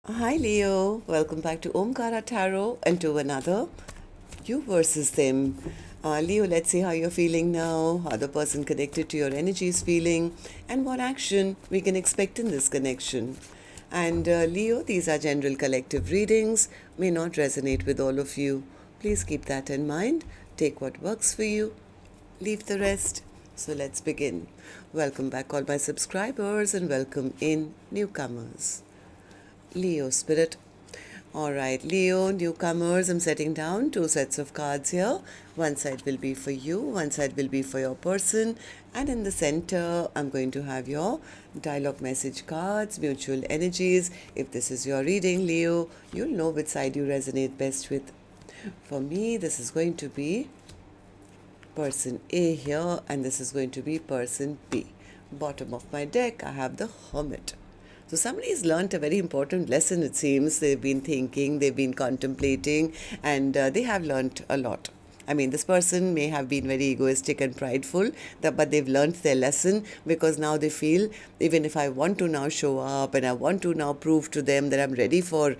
Hi Leo, welcome back to Omkaratarot and to another you versus them. Leo, let's see how you're feeling now, how the person connected to your energy is feeling, and what action we can expect in this connection. And Leo, these are general collective readings, may not resonate with all of you. Please keep that in mind. Take what works for you, leave the rest. So let's begin. Welcome back, all my subscribers, and welcome in newcomers. Leo spirit. All right, Leo, newcomers, I'm setting down two sets of cards here. One side will be for you, one side will be for your person, and in the center, I'm going to have your dialogue message cards, mutual energies. If this is your reading, Leo, you'll know which side you resonate best with. For me, this is going to be person A here, and this is going to be person B. Bottom of my deck, I have the Hermit. So somebody has learnt a very important lesson, it seems. They've been thinking, they've been contemplating, and they have learnt a lot. I mean, this person may have been very egoistic and prideful, but they've learnt their lesson because now they feel, even if I want to now show up and I want to now prove to them that I'm ready for,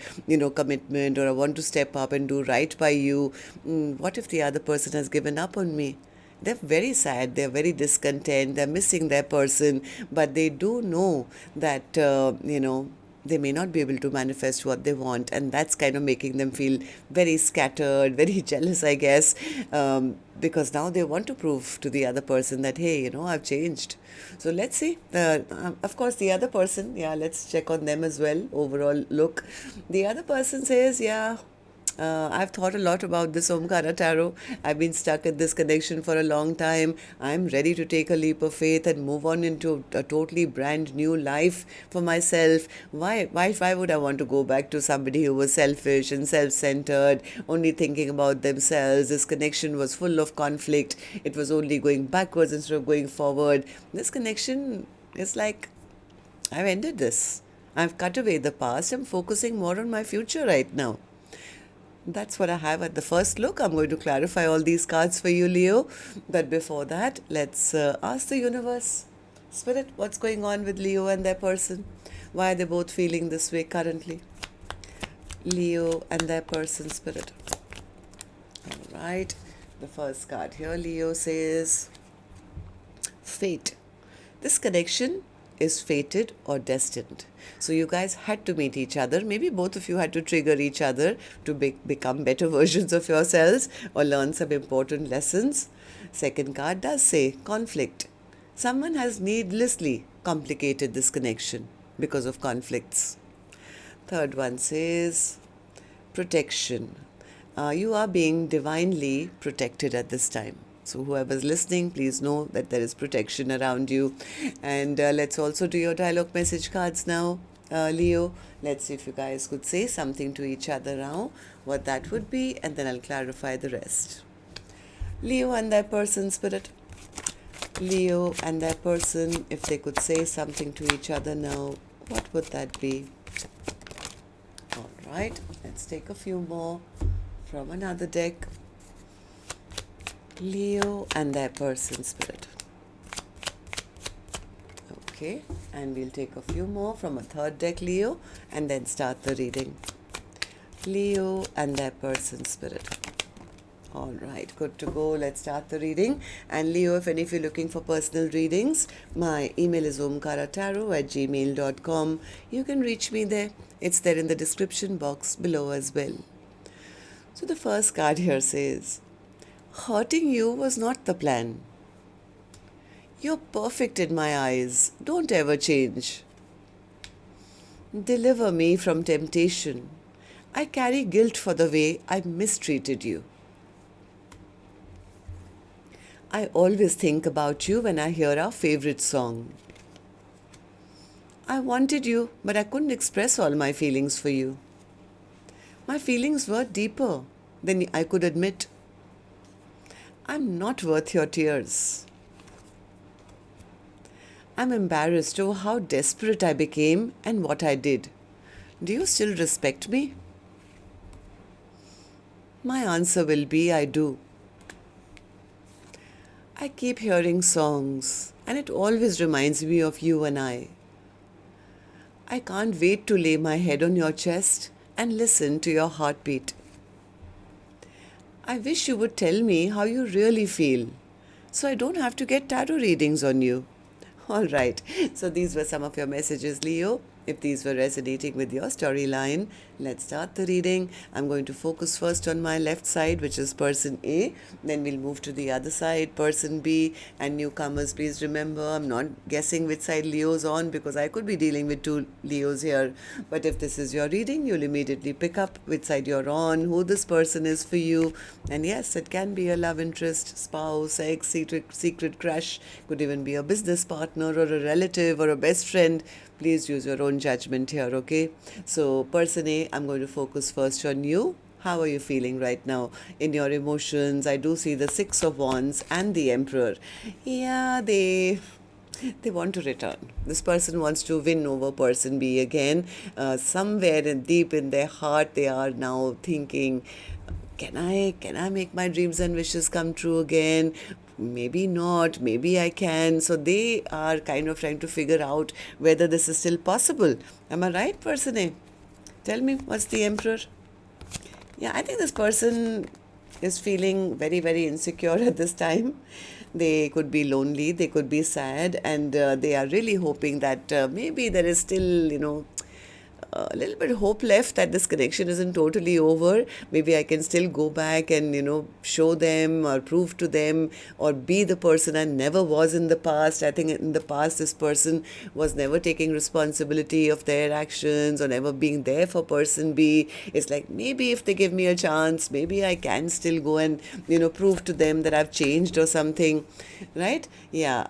commitment, or I want to step up and do right by you, what if the other person has given up on me? They're very sad, they're very discontent, they're missing their person, but they do know that, they may not be able to manifest what they want, and that's kind of making them feel very scattered, very jealous, I guess, because now they want to prove to the other person that, hey, I've changed. So let's see. Of course, the other person, yeah, let's check on them as well. Overall look. The other person says, yeah, I've thought a lot about this Omkara tarot. I've been stuck in this connection for a long time. I'm ready to take a leap of faith and move on into a totally brand new life for myself. Why would I want to go back to somebody who was selfish and self-centered, only thinking about themselves? This connection was full of conflict. It was only going backwards instead of going forward. This connection is like, I've ended this. I've cut away the past. I'm focusing more on my future right now. That's what I have at the first look. I'm going to clarify all these cards for you, Leo. But before that, let's ask the universe, Spirit, what's going on with Leo and their person? Why are they both feeling this way currently? Leo and their person, Spirit. All right. The first card here, Leo says, Fate. This connection is fated or destined. So you guys had to meet each other. Maybe both of you had to trigger each other to become better versions of yourselves or learn some important lessons. Second card does say conflict. Someone has needlessly complicated this connection because of conflicts. Third one says protection. You are being divinely protected at this time. So whoever's listening, please know that there is protection around you. And let's also do your dialogue message cards now, Leo. Let's see if you guys could say something to each other now, what that would be, and then I'll clarify the rest. Leo and their person, Spirit. Leo and their person, if they could say something to each other now, what would that be? All right, let's take a few more from another deck. Leo and their person, Spirit. Okay, and we'll take a few more from a third deck, Leo, and then start the reading. Leo and their person, Spirit. All right, good to go. Let's start the reading. And Leo, if any of you are looking for personal readings, my email is omkaratarot@gmail.com. You can reach me there. It's there in the description box below as well. So the first card here says, hurting you was not the plan. You're perfect in my eyes. Don't ever change. Deliver me from temptation. I carry guilt for the way I mistreated you. I always think about you when I hear our favorite song. I wanted you, but I couldn't express all my feelings for you. My feelings were deeper than I could admit. I'm not worth your tears. I'm embarrassed over how desperate I became and what I did. Do you still respect me? My answer will be I do. I keep hearing songs, and it always reminds me of you and I. I can't wait to lay my head on your chest and listen to your heartbeat. I wish you would tell me how you really feel, so I don't have to get tarot readings on you. All right, so these were some of your messages, Leo. If these were resonating with your storyline, let's start the reading. I'm going to focus first on my left side, which is person A. Then we'll move to the other side, person B. And newcomers, please remember, I'm not guessing which side Leo's on because I could be dealing with two Leos here. But if this is your reading, you'll immediately pick up which side you're on, who this person is for you. And yes, it can be a love interest, spouse, ex, secret crush, could even be a business partner or a relative or a best friend. Please use your own judgment here, okay? So, person A, I'm going to focus first on you. How are you feeling right now in your emotions? I do see the Six of Wands and the Emperor. Yeah, they want to return. This person wants to win over person B again. Somewhere deep in their heart, they are now thinking, can I make my dreams and wishes come true again? Maybe not, maybe I can. So they are kind of trying to figure out whether this is still possible. Am I right, person A? Tell me, what's the Emperor? Yeah, I think this person is feeling very, very insecure at this time. They could be lonely, they could be sad, and they are really hoping that maybe there is still, a little bit of hope left that this connection isn't totally over. Maybe I can still go back and, show them or prove to them or be the person I never was in the past. I think in the past, this person was never taking responsibility of their actions or never being there for person B. It's like maybe if they give me a chance, maybe I can still go and, prove to them that I've changed or something, right? Yeah,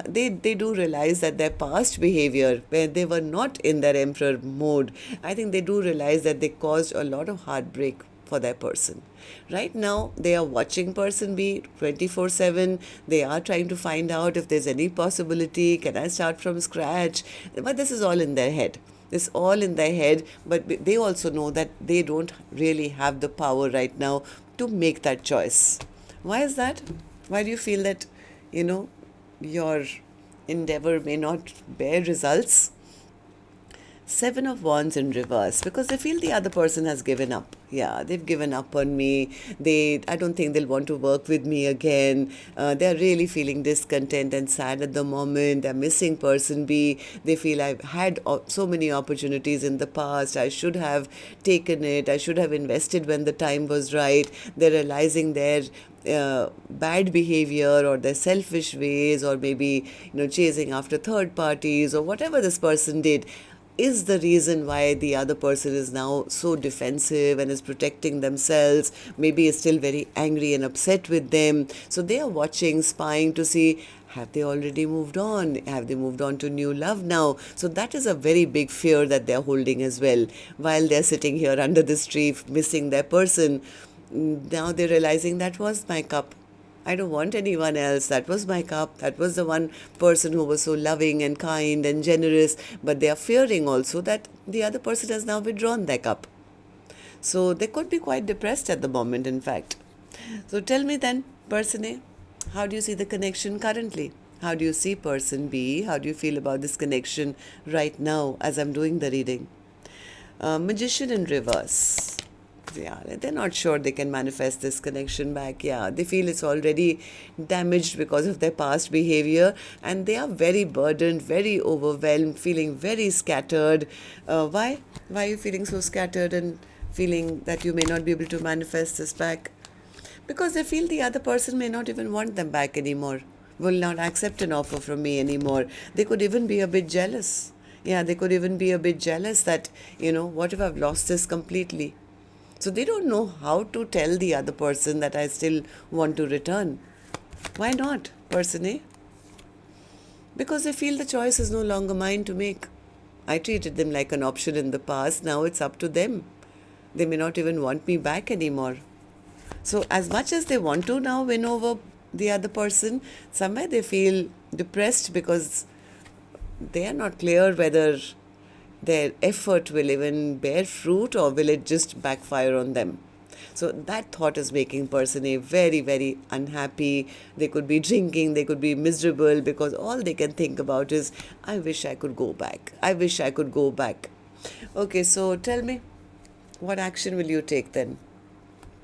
they do realize that their past behavior, where they were not in their Emperor mode, I think they do realize that they caused a lot of heartbreak for their person. Right now, they are watching person B 24/7. They are trying to find out if there's any possibility. Can I start from scratch? But this is all in their head. It's all in their head, but they also know that they don't really have the power right now to make that choice. Why is that? Why do you feel that, your endeavor may not bear results? Seven of Wands in reverse, because they feel the other person has given up. Yeah, they've given up on me. I don't think they'll want to work with me again. They're really feeling discontent and sad at the moment. They're missing person B. They feel I've had so many opportunities in the past. I should have taken it. I should have invested when the time was right. They're realizing their bad behavior or their selfish ways, or maybe chasing after third parties or whatever this person did is the reason why the other person is now so defensive and is protecting themselves, maybe is still very angry and upset with them. So they are watching, spying to see, have they already moved on? Have they moved on to new love now? So that is a very big fear that they're holding as well. While they're sitting here under this tree, missing their person, now they're realizing that was my cup. I don't want anyone else. That was my cup. That was the one person who was so loving and kind and generous. But they are fearing also that the other person has now withdrawn their cup. So they could be quite depressed at the moment, in fact. So tell me then, person A, how do you see the connection currently? How do you see person B? How do you feel about this connection right now as I'm doing the reading? Magician in reverse. Yeah, they're not sure they can manifest this connection back. Yeah, they feel it's already damaged because of their past behavior, and they are very burdened, very overwhelmed, feeling very scattered. Why? Why are you feeling so scattered and feeling that you may not be able to manifest this back? Because they feel the other person may not even want them back anymore, will not accept an offer from me anymore. They could even be a bit jealous. Yeah, they could even be a bit jealous that, what if I've lost this completely? So they don't know how to tell the other person that I still want to return. Why not, person A? Because they feel the choice is no longer mine to make. I treated them like an option in the past. Now it's up to them. They may not even want me back anymore. So as much as they want to now win over the other person, somewhere they feel depressed because they are not clear whether their effort will even bear fruit or will it just backfire on them. So that thought is making person A very, very unhappy. They could be drinking, they could be miserable, because all they can think about is, I wish I could go back. I wish I could go back. Okay, so tell me, what action will you take then?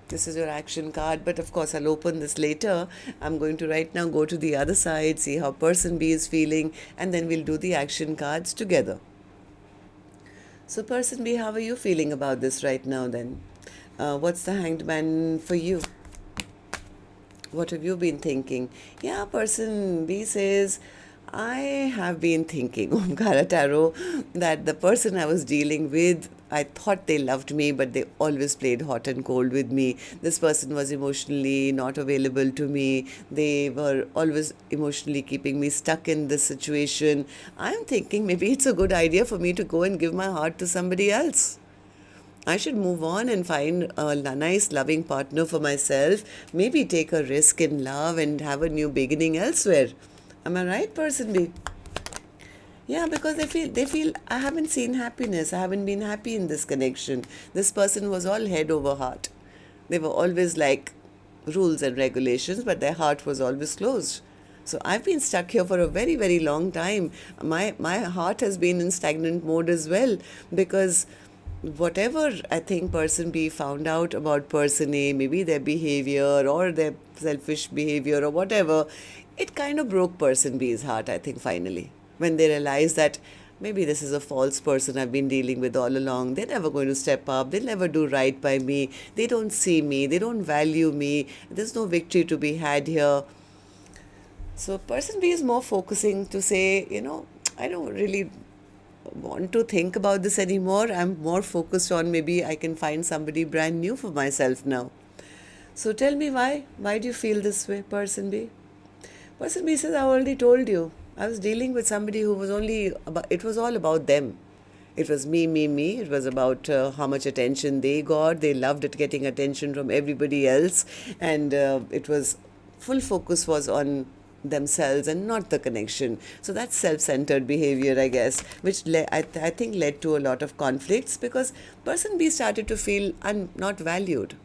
This is your action card, but of course I'll open this later. I'm going to right now go to the other side, see how person B is feeling, and then we'll do the action cards together. So person B, how are you feeling about this right now then? What's the Hanged Man for you? What have you been thinking? Yeah, person B says, I have been thinking, Omkaratarot, that the person I was dealing with, I thought they loved me, but they always played hot and cold with me. This person was emotionally not available to me. They were always emotionally keeping me stuck in this situation. I'm thinking maybe it's a good idea for me to go and give my heart to somebody else. I should move on and find a nice, loving partner for myself. Maybe take a risk in love and have a new beginning elsewhere. Am I right, person B? Yeah, because they feel I haven't seen happiness. I haven't been happy in this connection. This person was all head over heart. They were always like rules and regulations, but their heart was always closed. So I've been stuck here for a very, very long time. My heart has been in stagnant mode as well, because whatever I think person B found out about person A, maybe their behavior or their selfish behavior or whatever, it kind of broke person B's heart, I think, finally. When they realized that maybe this is a false person I've been dealing with all along. They're never going to step up. They'll never do right by me. They don't see me. They don't value me. There's no victory to be had here. So person B is more focusing to say, I don't really want to think about this anymore. I'm more focused on maybe I can find somebody brand new for myself now. So tell me why. Why do you feel this way, person B? Person B says, I already told you. I was dealing with somebody who was it was all about them. It was me, me, me. It was about how much attention they got. They loved it, getting attention from everybody else. And full focus was on themselves and not the connection. So that's self-centered behavior, I guess, which I think led to a lot of conflicts, because person B started to feel not valued.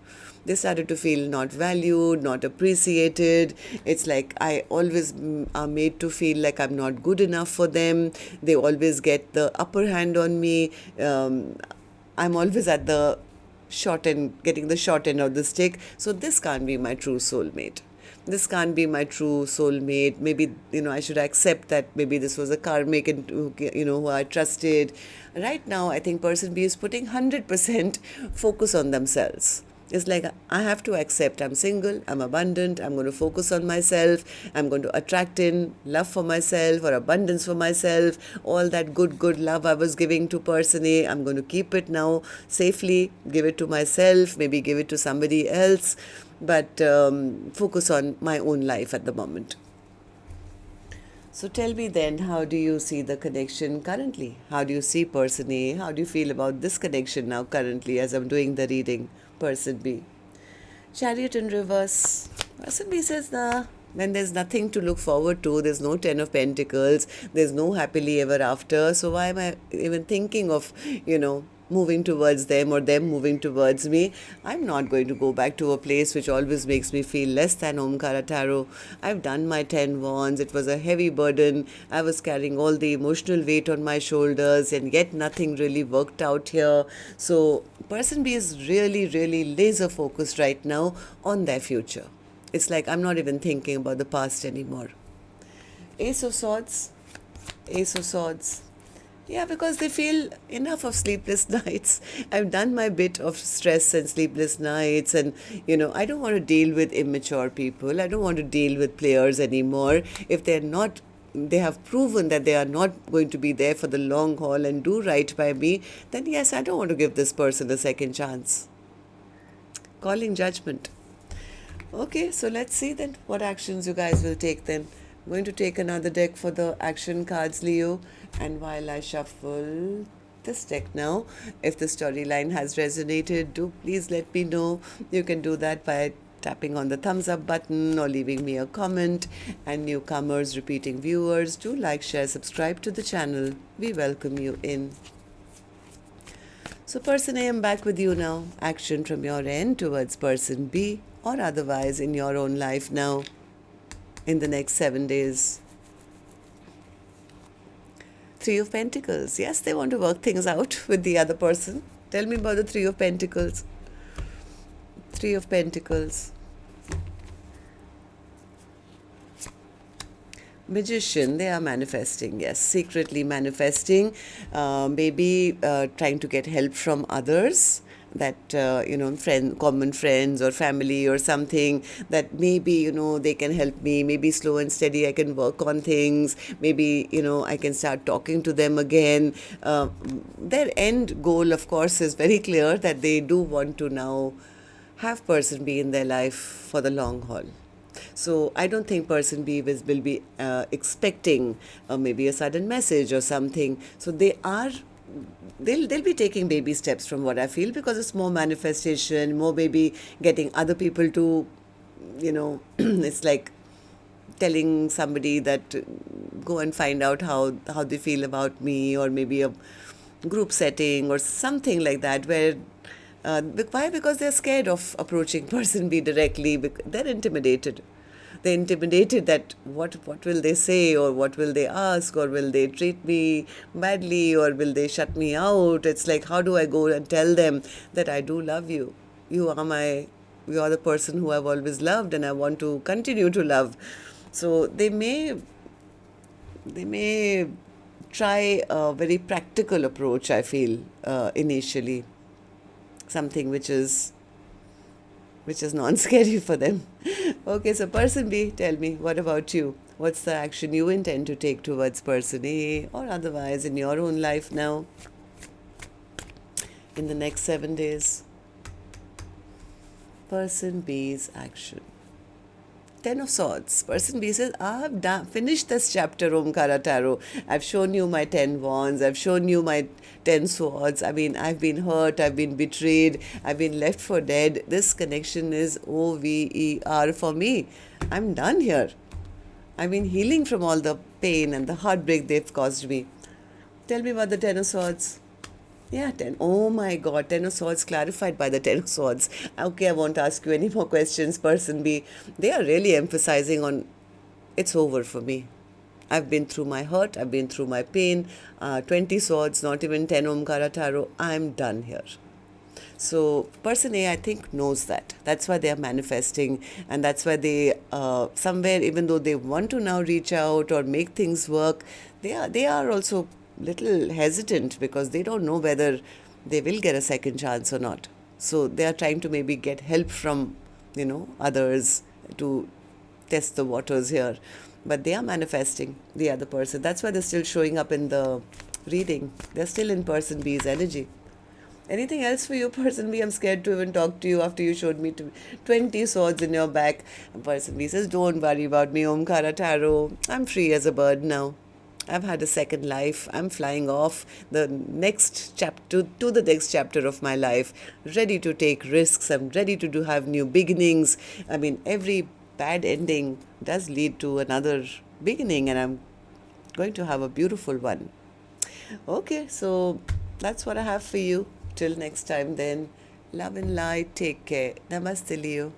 They started to feel not valued, not appreciated. It's like I always are made to feel like I'm not good enough for them. They always get the upper hand on me. I'm always at the getting the short end of the stick. So this can't be my true soulmate. This can't be my true soulmate. Maybe, I should accept that maybe this was a karmic and, who I trusted. Right now, I think person B is putting 100% focus on themselves. It's like, I have to accept I'm single, I'm abundant, I'm going to focus on myself, I'm going to attract in love for myself or abundance for myself. All that good love I was giving to person A, I'm going to keep it now safely, give it to myself, maybe give it to somebody else, but focus on my own life at the moment. So tell me then, how do you see the connection currently? How do you see person A? How do you feel about this connection now currently as I'm doing the reading? Person B. Chariot in reverse. Person B says, when there's nothing to look forward to, there's no 10 of Pentacles, there's no happily ever after, so why am I even thinking of, moving towards them or them moving towards me? I'm not going to go back to a place which always makes me feel less than. Omkaratarot. I've done my 10 wands. It was a heavy burden. I was carrying all the emotional weight on my shoulders, and yet nothing really worked out here. So person B is really, really laser focused right now on their future. It's like I'm not even thinking about the past anymore. Ace of Swords. Ace of Swords. Yeah, because they feel enough of sleepless nights. I've done my bit of stress and sleepless nights, and I don't want to deal with immature people. I don't want to deal with players anymore. If they have proven that they are not going to be there for the long haul and do right by me, then yes, I don't want to give this person a second chance. Calling judgment. Okay, so let's see then what actions you guys will take then. I'm going to take another deck for the action cards, Leo. And while I shuffle this deck now, if the storyline has resonated, do please let me know. You can do that by tapping on the thumbs up button or leaving me a comment. And newcomers, repeating viewers, do like, share, subscribe to the channel. We welcome you in. So person A, I'm back with you now. Action from your end towards person B or otherwise in your own life now in the next 7 days. Three of Pentacles. Yes, they want to work things out with the other person. Tell me about the Three of Pentacles. Three of Pentacles. Magician, they are manifesting, yes, secretly manifesting, maybe trying to get help from others, that, common friends or family or something, that maybe, they can help me, maybe slow and steady I can work on things, maybe, I can start talking to them again. Their end goal, of course, is very clear, that they do want to now have person B in their life for the long haul. So I don't think person B will be expecting maybe a sudden message or something. So they'll be taking baby steps from what I feel, because it's more manifestation, more maybe getting other people to, it's like telling somebody that go and find out how they feel about me, or maybe a group setting or something like that, where why? Because they're scared of approaching person B directly. They're intimidated. They're intimidated that what will they say, or what will they ask, or will they treat me badly, or will they shut me out? It's like, how do I go and tell them that I do love you? You are the person who I've always loved, and I want to continue to love. So they may try a very practical approach, I feel, initially. Something which is non-scary for them. Okay, so person B, tell me, what about you? What's the action you intend to take towards person A or otherwise in your own life now in the next 7 days? Person B's action. Ten of Swords. Person B says, I've finished this chapter, Omkaratarot. I've shown you my 10 wands. I've shown you my 10 swords. I mean, I've been hurt. I've been betrayed. I've been left for dead. This connection is over for me. I'm done here. I've been healing from all the pain and the heartbreak they've caused me. Tell me about the 10 of Swords. Yeah, 10. Oh my God, 10 of Swords clarified by the 10 of Swords. Okay, I won't ask you any more questions, person B. They are really emphasizing on, it's over for me. I've been through my hurt, I've been through my pain. 20 Swords, not even 10 Omkaratarot. I'm done here. So person A, I think, knows that. That's why they are manifesting, and that's why they, somewhere, even though they want to now reach out or make things work, they are also little hesitant, because they don't know whether they will get a second chance or not. So they are trying to maybe get help from, others to test the waters here. But they are manifesting the other person. That's why they're still showing up in the reading. They're still in person B's energy. Anything else for you, person B? I'm scared to even talk to you after you showed me 20 swords in your back. And person B says, don't worry about me, Omkaratarot. I'm free as a bird now. I've had a second life. I'm flying off the next chapter to the next chapter of my life, ready to take risks. I'm ready to have new beginnings. I mean, every bad ending does lead to another beginning, and I'm going to have a beautiful one. Okay, so that's what I have for you. Till next time then, love and light. Take care. Namaste, Leo.